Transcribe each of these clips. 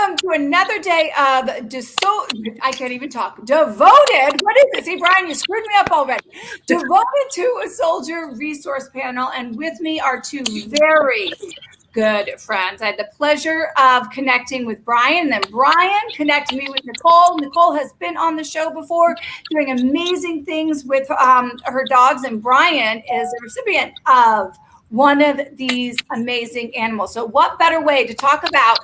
welcome to another day of I can't even talk. Devoted. What is it? See, Bryan, you screwed me up already. Devoted to a Soldier resource panel, and with me are two very good friends. I had the pleasure of connecting with Bryan, and then Bryan connected me with Nicole. Nicole has been on the show before, doing amazing things with her dogs, and Bryan is a recipient of one of these amazing animals. So what better way to talk about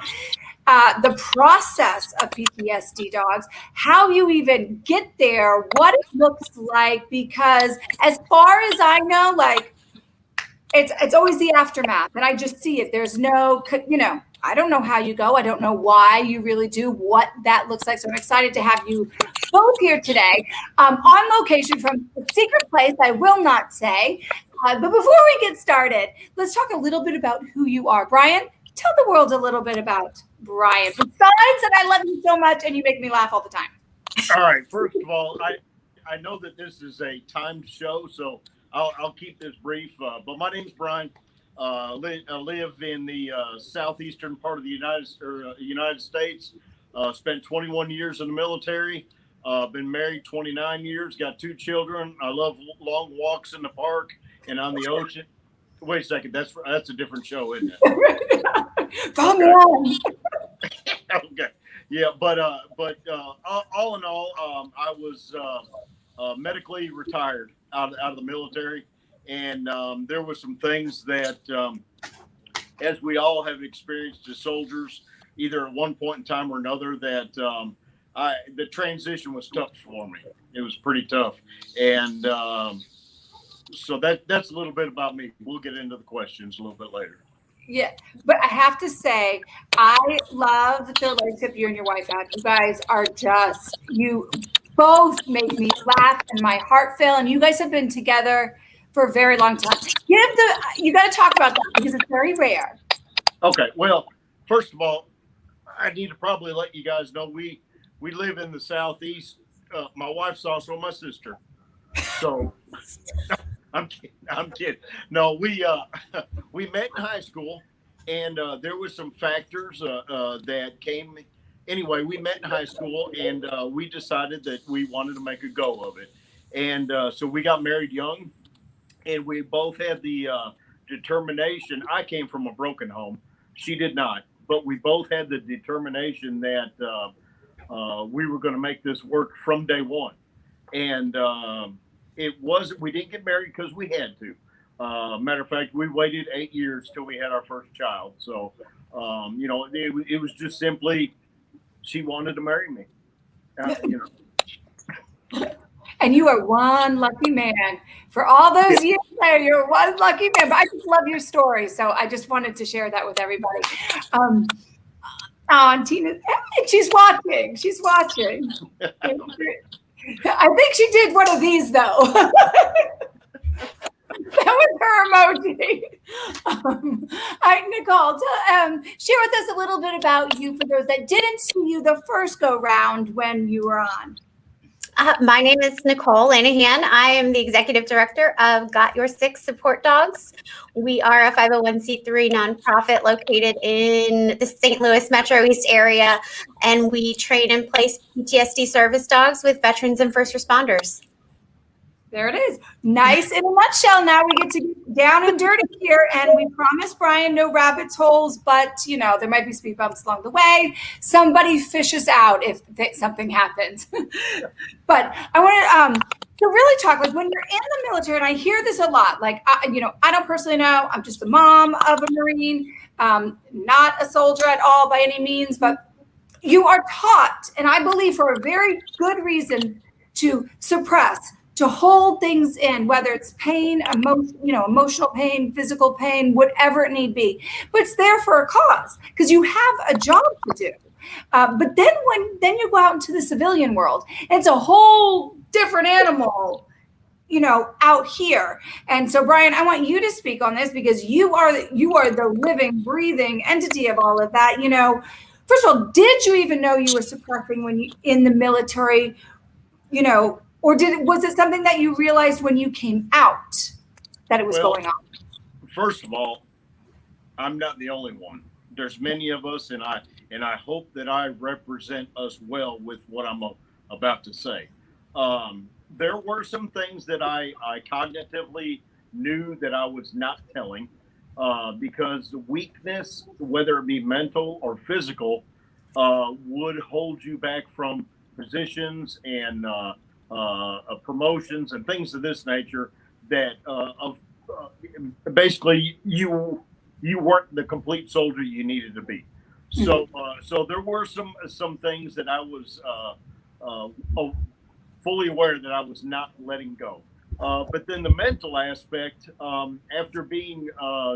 the process of PTSD dogs, how you even get there, what it looks like, because as far as I know, like it's always the aftermath, and I just see it. There's no, I don't know how you go. I don't know why you really do, what that looks like. So I'm excited to have you both here today on location from a secret place I will not say. But before we get started, let's talk a little bit about who you are. Bryan, tell the world a little bit about Bryan. Besides that, I love you so much and you make me laugh all the time. All right. First of all, I know that this is a timed show, so I'll keep this brief. But my name's Bryan. I live in the southeastern part of the United States. Spent 21 years in the military. Been married 29 years. Got 2 children. I love long walks in the park and on the ocean. Wait a second. That's a different show, isn't it? Come on. Okay. Yeah, but all in all, I was medically retired out of the military, and there were some things that, as we all have experienced as soldiers, either at one point in time or another, that the transition was tough for me. It was pretty tough, and so that's a little bit about me. We'll get into the questions a little bit later. Yeah, but I have to say, I love the relationship you and your wife have. You guys are you both make me laugh and my heart fill, and you guys have been together for a very long time. You got to talk about that because it's very rare. Okay, well, first of all, I need to probably let you guys know we live in the Southeast. My wife's also my sister, so I'm kidding. No, we met in high school, and there were some factors that came. Anyway, we met in high school, and we decided that we wanted to make a go of it, and so we got married young, and we both had the determination. I came from a broken home; she did not, but we both had the determination that we were going to make this work from day one, and we didn't get married because we had to. Matter of fact, we waited 8 years till we had our first child. So, it was just simply, she wanted to marry me. And you are one lucky man. For all those years there, you're one lucky man. But I just love your story. So I just wanted to share that with everybody. And Tina, she's watching. She's watching. I think she did one of these, though. That was her emoji. Nicole, share with us a little bit about you for those that didn't see you the first go round when you were on. My name is Nicole Lanahan. I am the executive director of Got Your Six Support Dogs. We are a 501c3 nonprofit located in the St. Louis Metro East area, and we train and place PTSD service dogs with veterans and first responders. There it is. Nice in a nutshell. Now we get to get down and dirty here, and we promise Bryan no rabbit's holes, but there might be speed bumps along the way. Somebody fishes out if something happens. But I want to really talk, like when you're in the military, and I hear this a lot, like, I don't personally know, I'm just the mom of a Marine, not a soldier at all by any means, but you are taught, and I believe for a very good reason, to suppress, to hold things in, whether it's pain, emotional pain, physical pain, whatever it need be. But it's there for a cause because you have a job to do. But then you go out into the civilian world, it's a whole different animal, out here. And so, Bryan, I want you to speak on this because you are the living, breathing entity of all of that. First of all, did you even know you were suppressing when you in the military? Or was it something that you realized when you came out that it was going on? First of all, I'm not the only one there's many of us, and I hope that I represent us well with what I'm about to say. There were some things that I cognitively knew that I was not telling, because weakness, whether it be mental or physical, would hold you back from positions and promotions and things of this nature that basically you weren't the complete soldier you needed to be. So there were some things that I was fully aware that I was not letting go. But then the mental aspect, after being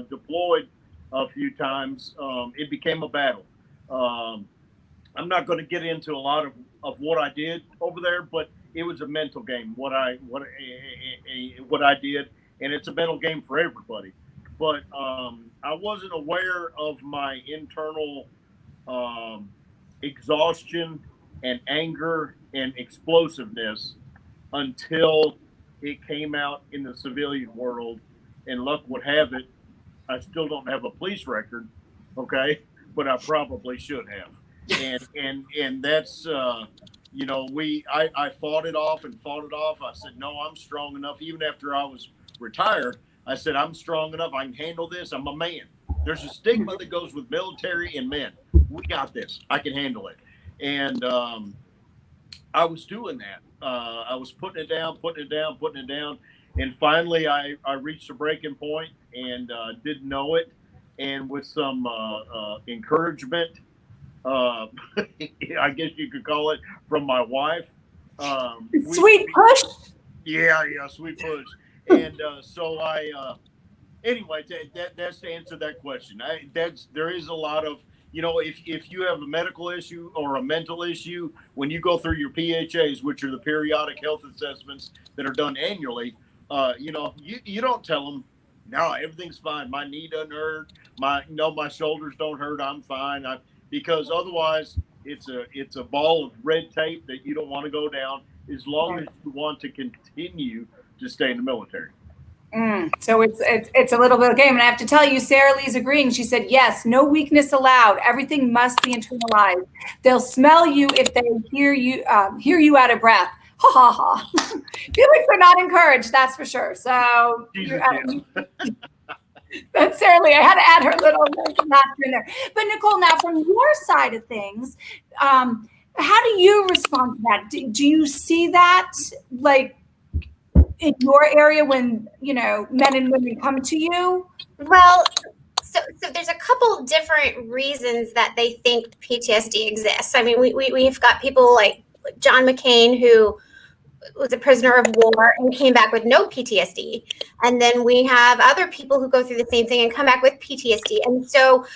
deployed a few times, it became a battle. I'm not going to get into a lot of what I did over there, but it was a mental game. What I did, and it's a mental game for everybody. But I wasn't aware of my internal exhaustion and anger and explosiveness until it came out in the civilian world. And luck would have it, I still don't have a police record, okay, but I probably should have. And that's I fought it off and fought it off. I said, no, I'm strong enough. Even after I was retired, I said, I'm strong enough. I can handle this. I'm a man. There's a stigma that goes with military and men. We got this. I can handle it. And I was doing that. I was putting it down. And finally, I reached a breaking point and didn't know it. And with some encouragement, I guess you could call it, from my wife. Sweet push. Yeah, sweet push. And so anyway, that's to answer that question. There is a lot of, if you have a medical issue or a mental issue, when you go through your PHAs, which are the periodic health assessments that are done annually, you don't tell them, no, everything's fine. My knee doesn't hurt. My shoulders don't hurt. I'm fine. Because otherwise it's a ball of red tape that you don't want to go down as long as you want to continue to stay in the military. So it's a little bit of a game. And I have to tell you, Sarah Lee's agreeing. She said, yes, no weakness allowed. Everything must be internalized. They'll smell you if they hear you out of breath. Ha ha ha. Feelings are not encouraged, that's for sure. So that's Sarah Lee. I had to add her little laughter in there. But Nicole, now from your side of things, how do you respond to that? Do you see that like in your area when men and women come to you? Well, so there's a couple different reasons that they think PTSD exists. I mean, we've got people like John McCain, who was a prisoner of war and came back with no PTSD. And then we have other people who go through the same thing and come back with PTSD. And so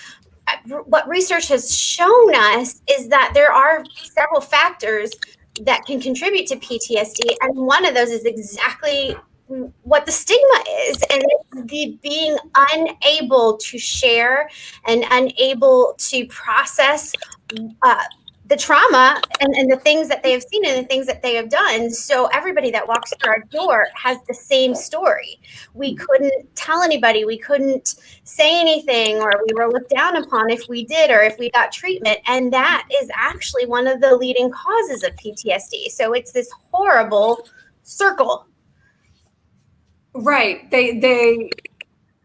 what research has shown us is that there are several factors that can contribute to PTSD. And one of those is exactly what the stigma is, and it's the being unable to share and unable to process the trauma and the things that they have seen and the things that they have done. So everybody that walks through our door has the same story. We couldn't tell anybody, we couldn't say anything, or we were looked down upon if we did, or if we got treatment. And that is actually one of the leading causes of PTSD. So it's this horrible circle. Right. They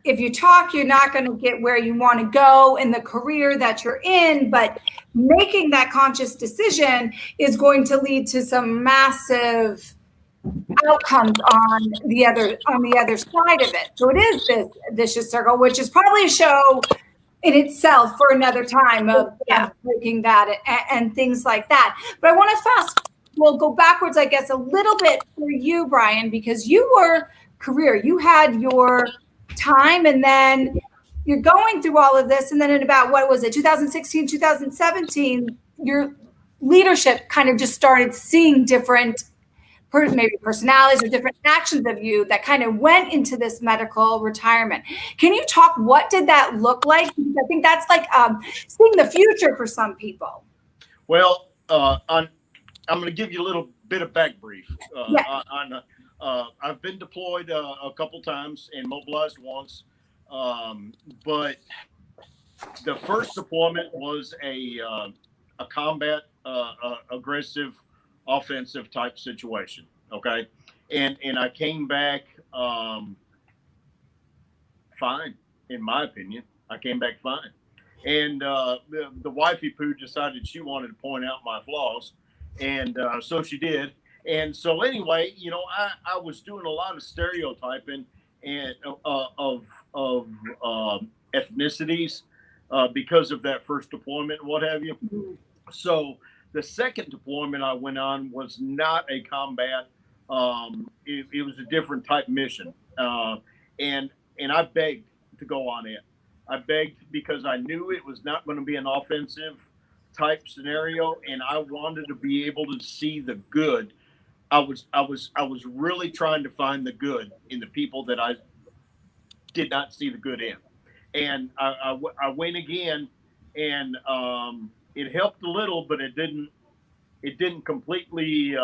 if you talk, you're not going to get where you want to go in the career that you're in, but making that conscious decision is going to lead to some massive outcomes on the other side of it. So it is this vicious circle, which is probably a show in itself for another time of breaking that and things like that. But I want to we'll go backwards, I guess, a little bit for you, Bryan, because you were career. You had your time, and then you're going through all of this, and then in about, 2016, 2017, your leadership kind of just started seeing different maybe personalities or different actions of you that kind of went into this medical retirement. Can you talk, what did that look like? Because I think that's like seeing the future for some people. Well, I'm going to give you a little bit of back brief. I've been deployed a couple times and mobilized once, but the first deployment was a combat aggressive offensive type situation. Okay. And I came back fine, in my opinion. I came back fine. And the wifey poo decided she wanted to point out my flaws. And so she did. And so anyway, you know, I was doing a lot of stereotyping and of ethnicities because of that first deployment and what have you. So the second deployment I went on was not a combat. It was a different type mission. And I begged to go on it. I begged because I knew it was not going to be an offensive type scenario, and I wanted to be able to see the good. I was really trying to find the good in the people that I did not see the good in. And I went again, and it helped a little, but it didn't completely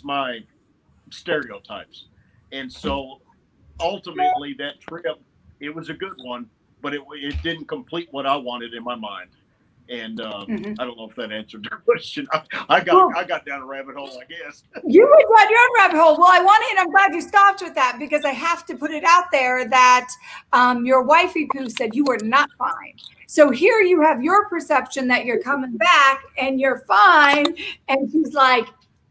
my stereotypes. And so ultimately that trip, it was a good one, but it didn't complete what I wanted in my mind. And I don't know if that answered your question. I got down a rabbit hole, I guess. You were down your own rabbit hole. Well, I'm glad you stopped with that, because I have to put it out there that your wifey poo said you were not fine. So here you have your perception that you're coming back and you're fine. And she's like,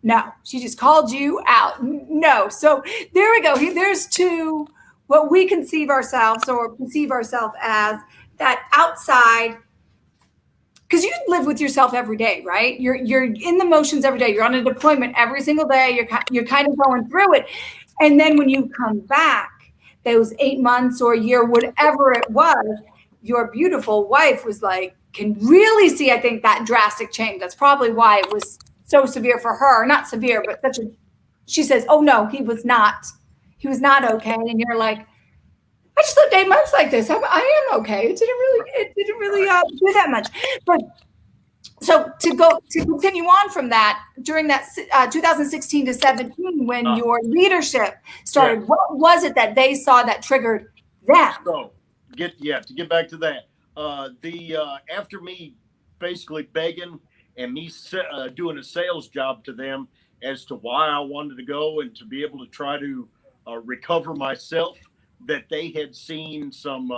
no, she just called you out. No. So there we go. There's two, what we conceive ourselves or perceive ourselves as, that outside, because you live with yourself every day, right? You're in the motions every day. You're on a deployment every single day. You're kind of going through it. And then when you come back, those 8 months or a year, whatever it was, your beautiful wife was like, can really see, I think, that drastic change. That's probably why it was so severe for her. Not severe, but she says, oh no, he was not okay. And you're like, I just lived 8 months like this. I am okay. It didn't really do that much. But so to continue on from that, during that 2016 to 17, when your leadership started, what was it that they saw that triggered them? So to get back to that, after me basically begging and me doing a sales job to them as to why I wanted to go and to be able to try to recover myself, that they had seen some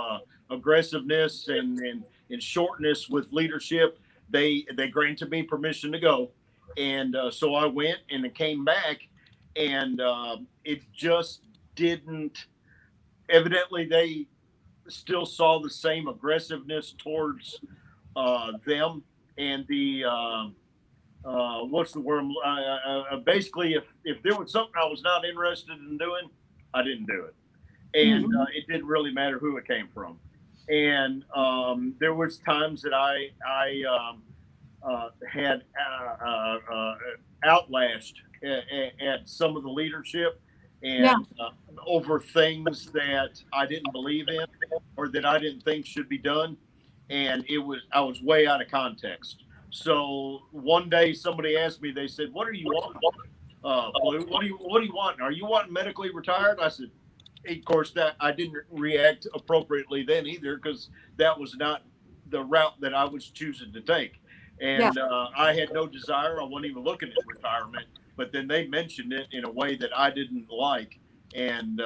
aggressiveness and shortness with leadership, they granted me permission to go. And so I went and it came back, and it just didn't, evidently they still saw the same aggressiveness towards them. And the what's the word? Basically, if there was something I was not interested in doing, I didn't do it, and it didn't really matter who it came from. And there was times that I had outlashed at some of the leadership, and over things that I didn't believe in or that I didn't think should be done. And I was way out of context. So one day somebody asked me, they said, what are you wanting? Ploughe, what do you want? Are you wanting medically retired? I said, of course, that I didn't react appropriately then either, because that was not the route that I was choosing to take. And I had no desire. I wasn't even looking at retirement, but then they mentioned it in a way that I didn't like. And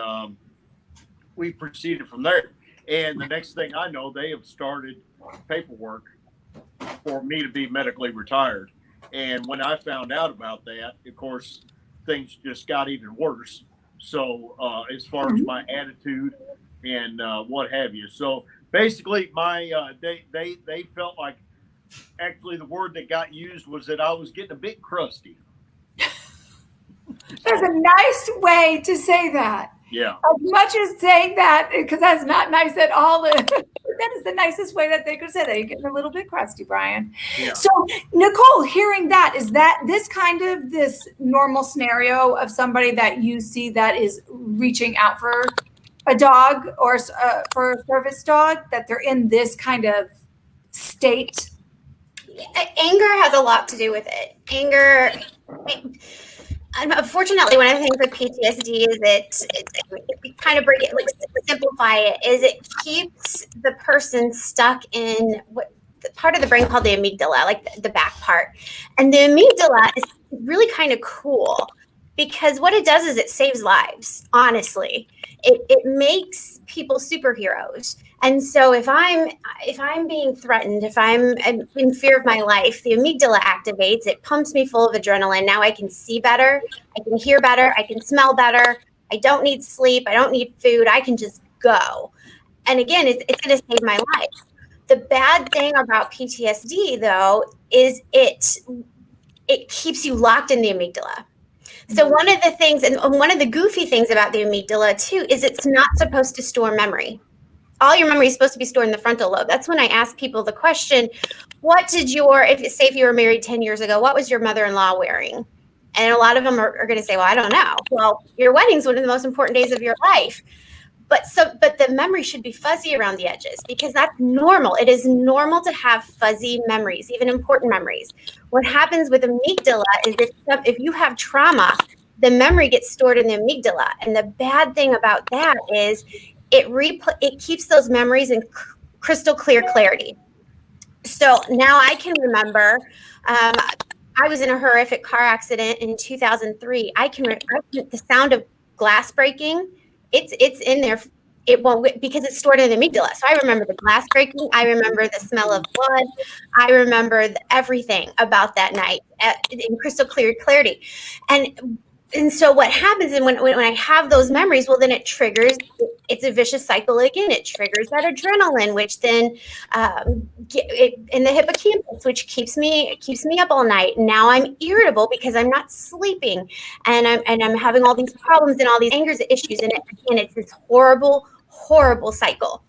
we proceeded from there. And the next thing I know, they have started paperwork for me to be medically retired. And when I found out about that, of course, things just got even worse. So as far as my attitude and what have you. So basically, they felt like, actually the word that got used was that I was getting a bit crusty. That's a nice way to say that. Yeah. As much as saying that, because that's not nice at all. That is the nicest way that they could say that. You're getting a little bit crusty, Bryan. Yeah. So, Nicole, hearing that, is that this normal scenario of somebody that you see that is reaching out for a dog or for a service dog, that they're in this kind of state? Anger has a lot to do with it. Anger, unfortunately, one of the things with PTSD is it kind of break it, like simplify it, is it keeps the person stuck in what the part of the brain called the amygdala, like the back part. And the amygdala is really kind of cool because what it does is it saves lives, honestly. It makes people superheroes. And so if I'm being threatened, if I'm in fear of my life, the amygdala activates, it pumps me full of adrenaline. Now I can see better, I can hear better, I can smell better. I don't need sleep, I don't need food, I can just go. And again, it's going to save my life. The bad thing about PTSD though is it keeps you locked in the amygdala. So one of the things, and one of the goofy things about the amygdala too, is it's not supposed to store memory. All your memory is supposed to be stored in the frontal lobe. That's when I ask people the question, if you were married 10 years ago, what was your mother-in-law wearing? And a lot of them are going to say, well, I don't know. Well, your wedding is one of the most important days of your life. But the memory should be fuzzy around the edges because that's normal. It is normal to have fuzzy memories, even important memories. What happens with amygdala is if you have trauma, the memory gets stored in the amygdala. And the bad thing about that is it keeps those memories in crystal clear clarity. So now I can remember, I was in a horrific car accident in 2003. The sound of glass breaking. It's in there. It won't, because it's stored in the amygdala. So I remember the glass breaking. I remember the smell of blood. I remember everything about that night in crystal clear clarity. And so what happens is when I have those memories, well, then it's a vicious cycle again. It triggers that adrenaline, which then in the hippocampus, which keeps me up all night. Now I'm irritable because I'm not sleeping, and I'm having all these problems and all these anger issues, and it's this horrible cycle.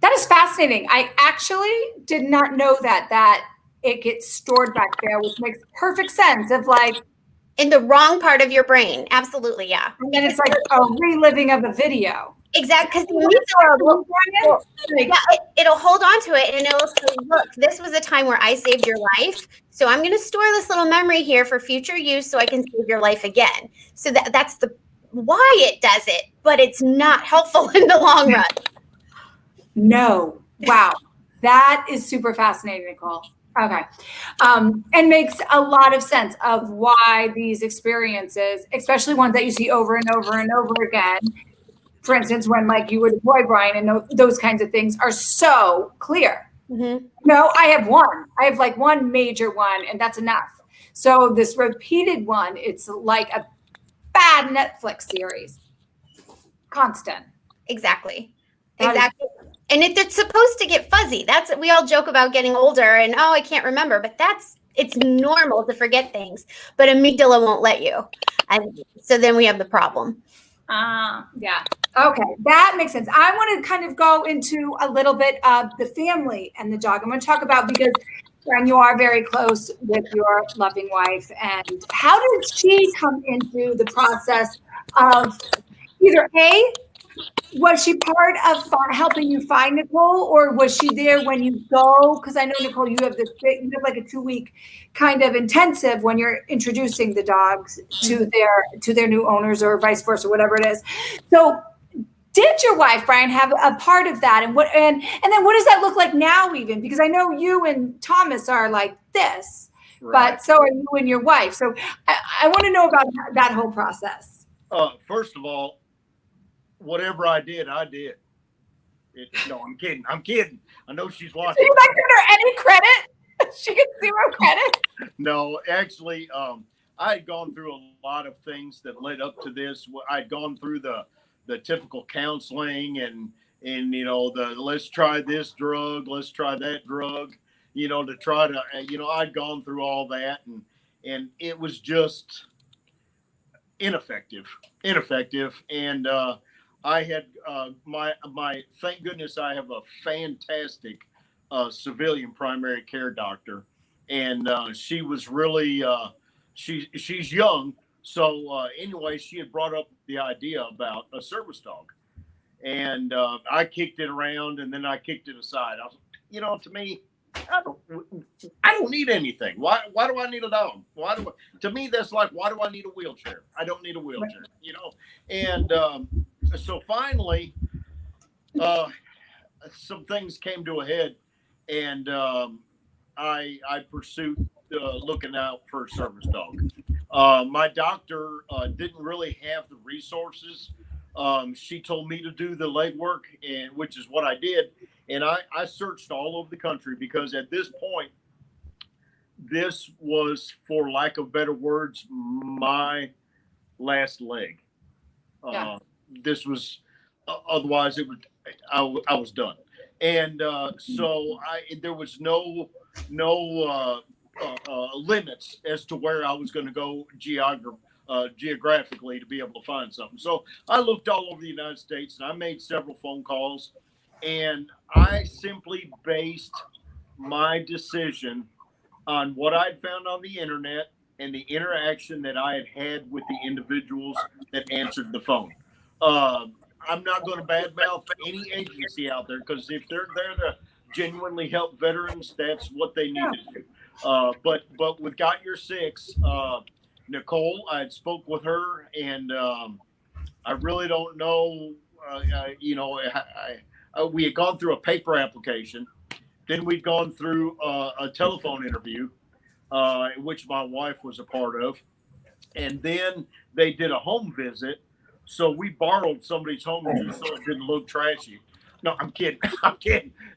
That is fascinating. I actually did not know that it gets stored back there, which makes perfect sense of like in the wrong part of your brain. Absolutely, yeah. And then it's like a reliving of a video. Exactly, because it'll hold on to it and it'll say, look, this was a time where I saved your life. So I'm going to store this little memory here for future use so I can save your life again. So that's why it does it, but it's not helpful in the long run. No. Wow. That is super fascinating, Nicole. Okay. And makes a lot of sense of why these experiences, especially ones that you see over and over and over again, for instance, when like you were deployed, Bryan, and those kinds of things are so clear. Mm-hmm. No, I have like one major one, and that's enough. So this repeated one, it's like a bad Netflix series. Constant. Exactly. And it's supposed to get fuzzy. We all joke about getting older and, I can't remember, but it's normal to forget things, but amygdala won't let you. And so then we have the problem. Yeah. Okay. That makes sense. I want to kind of go into a little bit of the family and the dog. I'm going to talk about, because Bryan, you are very close with your loving wife, and how did she come into the process of either was she part of helping you find Nicole, or was she there when you go? Because I know, Nicole, you have like a 2-week kind of intensive when you're introducing the dogs to their new owners, or vice versa, whatever it is. So did your wife, Bryan, have a part of that? And then what does that look like now, even? Because I know you and Thomas are like this, right, but so are you and your wife. So I want to know about that whole process. First of all, whatever I did. No, I'm kidding. I know she's watching. You're not giving her any credit? She gets 0 credit? No, actually, I had gone through a lot of things that led up to this. I'd gone through the typical counseling and the let's try this drug, let's try that drug, to try to, I'd gone through all that, and it was just ineffective. And, I had my thank goodness I have a fantastic civilian primary care doctor, and she was really she's young. So anyway, she had brought up the idea about a service dog, and I kicked it around, and then I kicked it aside. I was, to me, I don't need anything. Why do I need a dog? To me, that's like, why do I need a wheelchair? I don't need a wheelchair, And so finally, some things came to a head, and I pursued looking out for a service dog. My doctor didn't really have the resources. She told me to do the legwork, and which is what I did. And I searched all over the country, because at this point, this was, for lack of better words, my last leg. This was, otherwise it would, I was done. And so there was no limits as to where I was going to go geographically to be able to find something. So I looked all over the United States, and I made several phone calls, and I simply based my decision on what I'd found on the internet and the interaction that I had had with the individuals that answered the phone. I'm not going to badmouth any agency out there, because if they're there to genuinely help veterans, that's what they need to do. But with Got Your Six, Nicole, I had spoke with her, and I really don't know. We had gone through a paper application, then we'd gone through a telephone interview, which my wife was a part of, and then they did a home visit. So we borrowed somebody's home just so it didn't look trashy. No, I'm kidding.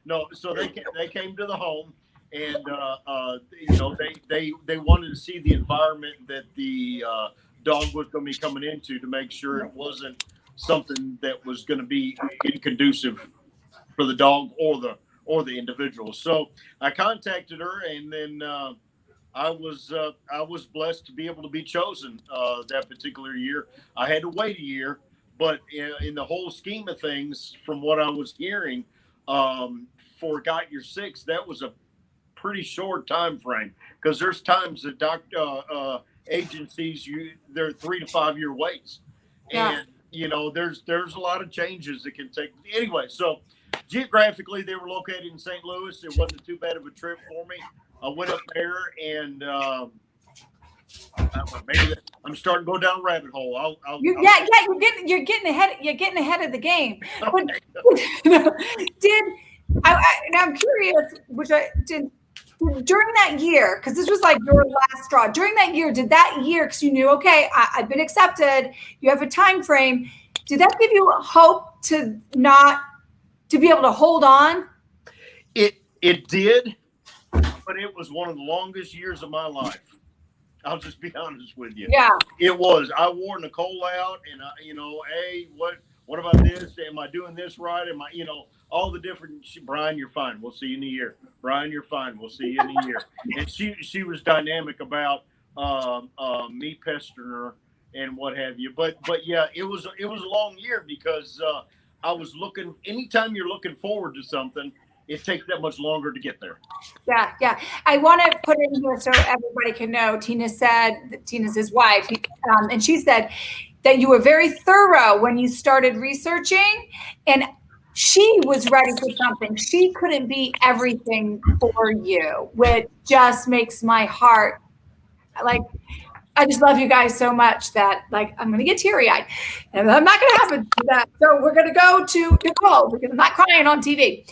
No, so they came to the home, and they wanted to see the environment that the dog was going to be coming into, to make sure it wasn't something that was going to be inconducive for the dog or the individual. So I contacted her, and then I was blessed to be able to be chosen that particular year. I had to wait a year, but in the whole scheme of things, from what I was hearing, for Got Your Six, that was a pretty short time frame, because there's times that agencies, they're 3 to 5 year waits, and there's a lot of changes that can take. Anyway, so geographically they were located in St. Louis. It wasn't too bad of a trip for me. I went up there, and maybe I'm starting to go down a rabbit hole. You're getting ahead of the game. I'm curious, which I did during that year, because this was like your last straw. During that year, because you knew, okay, I've been accepted, you have a time frame, did that give you hope to be able to hold on? It did, but it was one of the longest years of my life. I'll just be honest with you. Yeah, it was. I wore Nicole out, and hey, what about this? Am I doing this right? Am I, all the different. Bryan, you're fine. We'll see you in a year. Bryan, you're fine. We'll see you in a year. And she was dynamic about me pestering her and what have you. But yeah, it was a long year, because I was looking. Anytime you're looking forward to something, it takes that much longer to get there. Yeah. I want to put it in here so everybody can know. Tina's his wife, and she said that you were very thorough when you started researching, and she was ready for something. She couldn't be everything for you, which just makes my heart, like, I just love you guys so much that, like, I'm going to get teary-eyed, and I'm not going to happen to that. So we're going to go to Nicole, because I'm not crying on TV.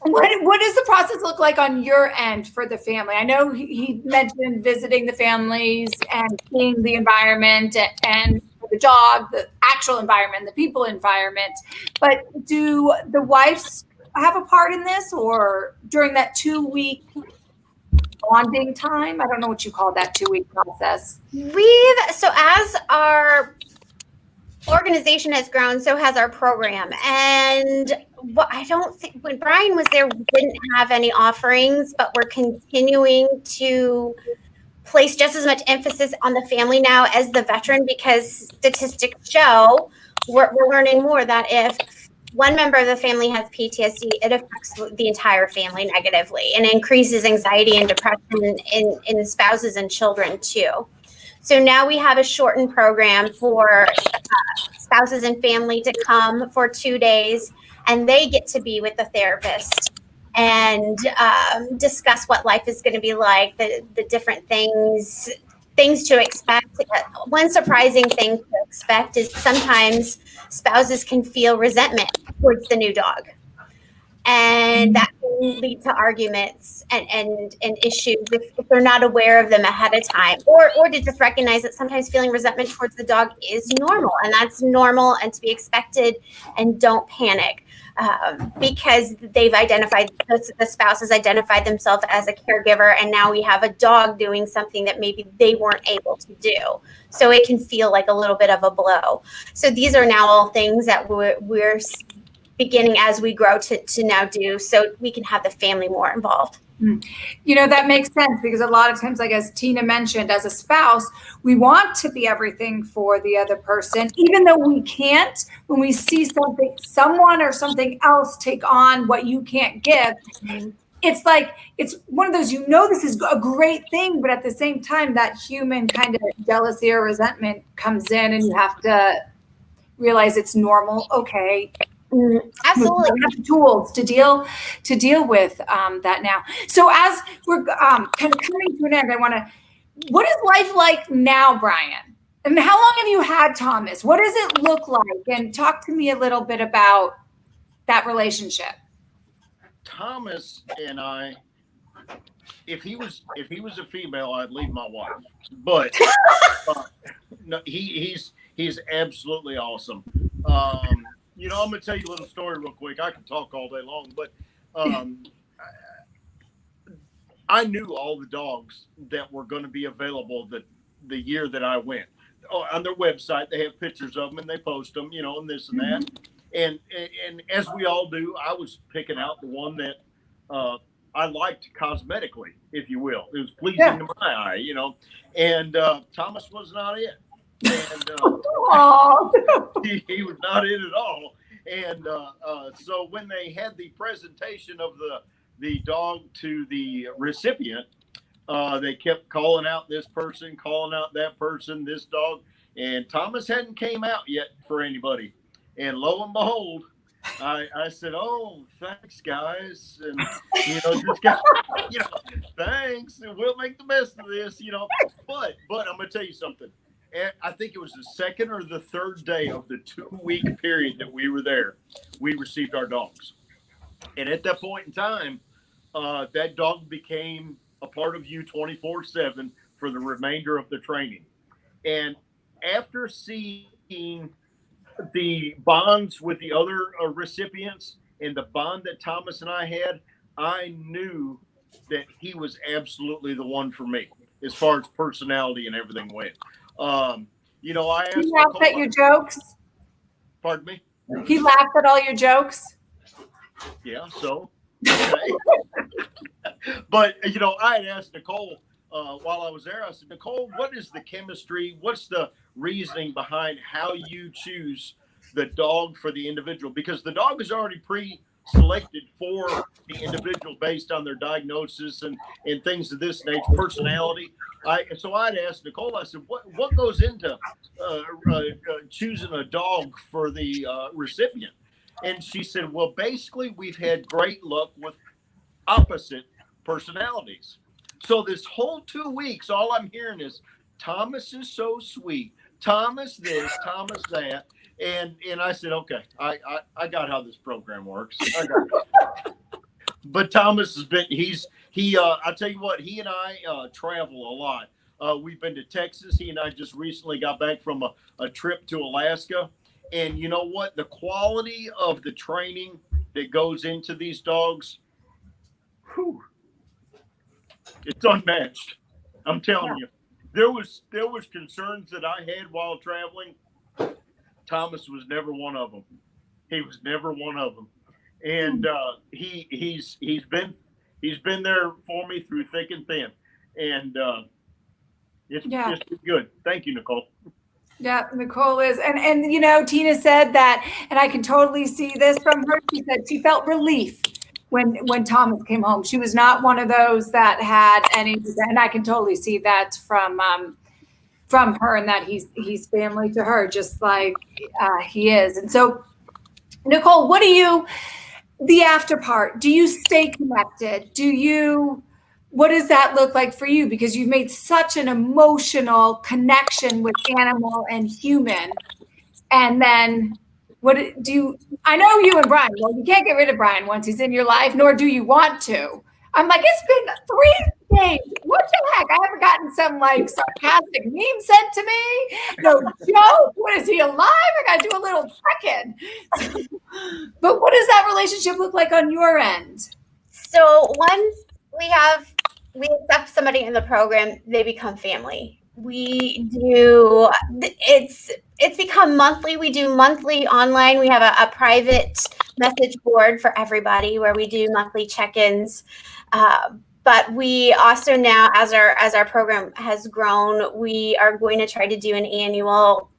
What does the process look like on your end for the family? I know he mentioned visiting the families and seeing the environment and the dog, the actual environment, the people environment. But do the wives have a part in this, or during that 2-week bonding time? I don't know what you call that 2-week process. So as our organization has grown, so has our program. And I don't think when Bryan was there, we didn't have any offerings, but we're continuing to place just as much emphasis on the family now as the veteran, because statistics show we're learning more that if one member of the family has PTSD, it affects the entire family negatively and increases anxiety and depression in spouses and children too. So now we have a shortened program for spouses and family to come for 2 days, and they get to be with the therapist and discuss what life is going to be like, the different things to expect. One surprising thing to expect is sometimes spouses can feel resentment towards the new dog. And that can lead to arguments and issues if they're not aware of them ahead of time, or to just recognize that sometimes feeling resentment towards the dog is normal, and that's normal and to be expected, and don't panic because they've identified, the spouse has identified themselves as a caregiver, and now we have a dog doing something that maybe they weren't able to do. So it can feel like a little bit of a blow. So these are now all things that we're beginning as we grow to now do, so we can have the family more involved. That makes sense, because a lot of times, like as Tina mentioned, as a spouse, we want to be everything for the other person, even though we can't. When we see someone or something else take on what you can't give, it's like, it's one of those, this is a great thing, but at the same time, that human kind of jealousy or resentment comes in, and you have to realize it's normal. Okay. Absolutely. We have the tools to deal with that now. So as we're kind of coming to an end, what is life like now, Bryan? And how long have you had Thomas? What does it look like? And talk to me a little bit about that relationship. Thomas and I, if he was a female, I'd leave my wife. But no, he's absolutely awesome. I'm going to tell you a little story real quick. I can talk all day long, but I knew all the dogs that were going to be available the year that I went. On their website, they have pictures of them and they post them, and this and that. And as we all do, I was picking out the one that I liked cosmetically, if you will. It was pleasing to my eye, and Thomas was not it. And he was not in at all. And so when they had the presentation of the dog to the recipient, they kept calling out this person, calling out that person, this dog, and Thomas hadn't came out yet for anybody. And lo and behold, I said, "Oh, thanks, guys," and this guy, thanks, and we'll make the best of this, But I'm gonna tell you something. I think it was the second or the third day of the 2-week period that we were there, we received our dogs. And at that point in time, that dog became a part of you 24/7 for the remainder of the training. And after seeing the bonds with the other recipients and the bond that Thomas and I had, I knew that he was absolutely the one for me as far as personality and everything went. I asked. He laughed at your jokes. Pardon me? He laughed at all your jokes. Yeah. So. Okay. But I had asked Nicole while I was there. I said, Nicole, what is the chemistry? What's the reasoning behind how you choose the dog for the individual? Because the dog is already pre-selected for the individual based on their diagnosis and things of this nature, personality. So I'd asked Nicole, I said, what goes into choosing a dog for the recipient? And she said, well, basically, we've had great luck with opposite personalities. So this whole 2 weeks, all I'm hearing is, Thomas is so sweet. Thomas this, Thomas that. And I said, okay, I got how this program works. I got it. But Thomas has been, I'll tell you what, he and I travel a lot. We've been to Texas. He and I just recently got back from a trip to Alaska. And you know what? The quality of the training that goes into these dogs, it's unmatched. I'm telling you. There was concerns that I had while traveling. Thomas was never one of them. He was never one of them. And he's been there for me through thick and thin. And it's been good. Thank you, Nicole. Yeah, Nicole is. And Tina said that, and I can totally see this from her. She said she felt relief when Thomas came home. She was not one of those that had any, and I can totally see that from her, and that he's family to her, just like he is. And so, Nicole, what do you, the after part, do you stay connected? What does that look like for you? Because you've made such an emotional connection with animal and human. And then I know you and Bryan, well, you can't get rid of Bryan once he's in your life, nor do you want to. I'm like, it's been 3 days. What the heck? I haven't gotten some like sarcastic meme sent to me. No joke. What, is he alive? I got to do a little check-in. But what does that relationship look like on your end? So once we accept somebody in the program, they become family. It's become monthly. We do monthly online. We have a private message board for everybody where we do monthly check-ins. But we also now, as our program has grown, we are going to try to do an annual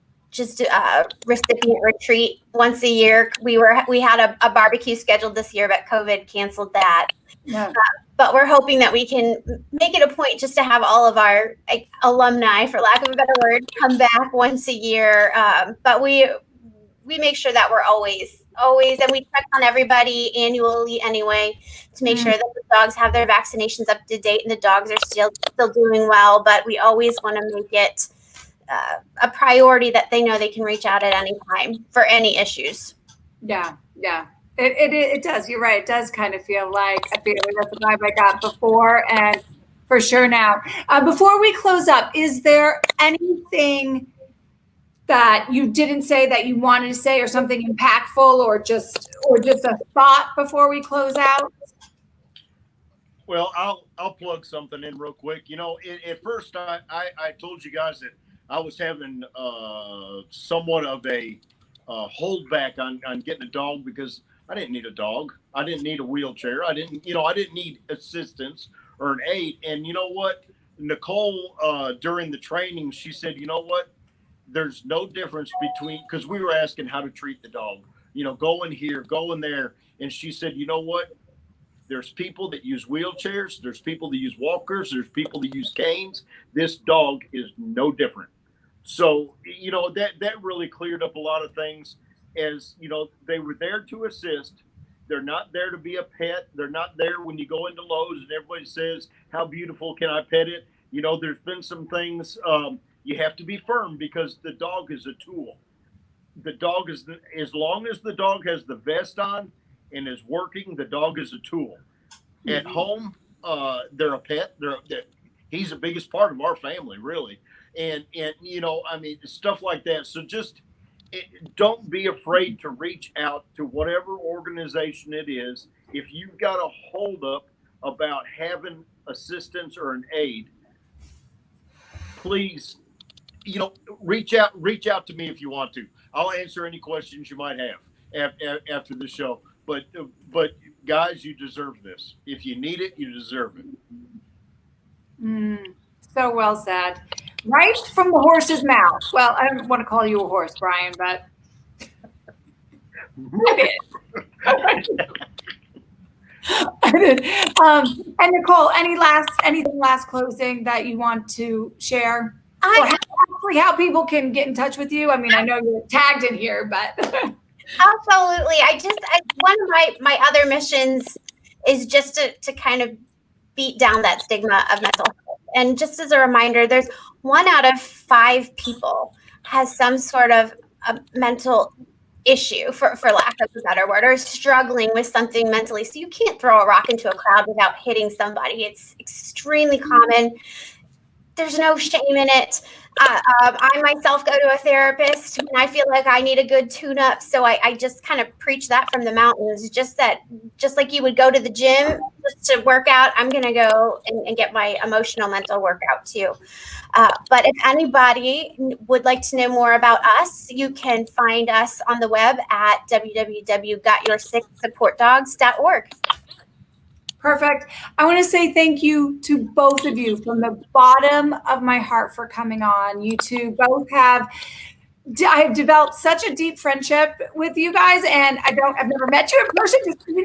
recipient retreat once a year. We had a barbecue scheduled this year, but COVID canceled that. Yeah. But we're hoping that we can make it a point just to have all of our alumni, for lack of a better word, come back once a year. But we make sure that we're always, and we check on everybody annually anyway to make sure that the dogs have their vaccinations up to date and the dogs are still doing well. But we always want to make it a priority that they know they can reach out at any time for any issues. Yeah. It does. You're right. It does kind of feel like that's the vibe I got before, and for sure now. Before we close up, is there anything that you didn't say that you wanted to say, or something impactful, or just a thought before we close out? Well, I'll plug something in real quick. At first I told you guys that I was having somewhat of a holdback on getting a dog because I didn't need a dog. I didn't need a wheelchair. I didn't need assistance or an aid. And you know what? Nicole, during the training, she said, you know what? There's no difference between, because we were asking how to treat the dog, go in here, go in there. And she said, you know what? There's people that use wheelchairs. There's people that use walkers. There's people that use canes. This dog is no different. So, that really cleared up a lot of things. As they were there to assist. They're not there to be a pet. They're not there when you go into Lowe's and everybody says, how beautiful can I pet it? There's been some things you have to be firm because the dog is a tool. The dog is, as long as the dog has the vest on and is working, the dog is a tool. At home, they're a pet. He's the biggest part of our family, really. And stuff like that. So just, don't be afraid to reach out to whatever organization it is. If you've got a hold up about having assistance or an aid, please, reach out to me if you want to. I'll answer any questions you might have after the show. But guys, you deserve this. If you need it, you deserve it. So well said. Right from the horse's mouth. Well, I don't want to call you a horse, Bryan, but I did. And Nicole, anything last closing that you want to share? How people can get in touch with you? I mean, I know you're tagged in here, but absolutely. One of my other missions is just to kind of beat down that stigma of mental health. And just as a reminder, there's 1 out of 5 people has some sort of a mental issue, for lack of a better word, or is struggling with something mentally. So you can't throw a rock into a crowd without hitting somebody. It's extremely common. There's no shame in it. I myself go to a therapist when I feel like I need a good tune-up. So I just kind of preach that from the mountains, just like you would go to the gym just to work out, I'm going to go and get my emotional mental workout too. But if anybody would like to know more about us, you can find us on the web at www.gotyour6supportdogs.org. Perfect. I want to say thank you to both of you from the bottom of my heart for coming on. You two both I have developed such a deep friendship with you guys, and I've never met you in person. Just you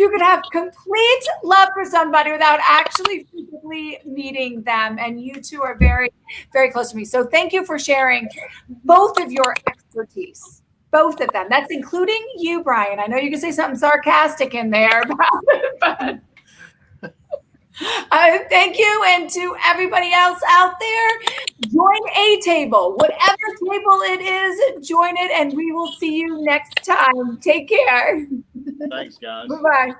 could have complete love for somebody without actually physically meeting them. And you two are very, very close to me. So thank you for sharing both of your expertise. both of them. That's including you, Bryan. I know you can say something sarcastic in there, but thank you. And to everybody else out there, join a table. Whatever table it is, join it, and we will see you next time. Take care. Thanks, guys. Bye-bye.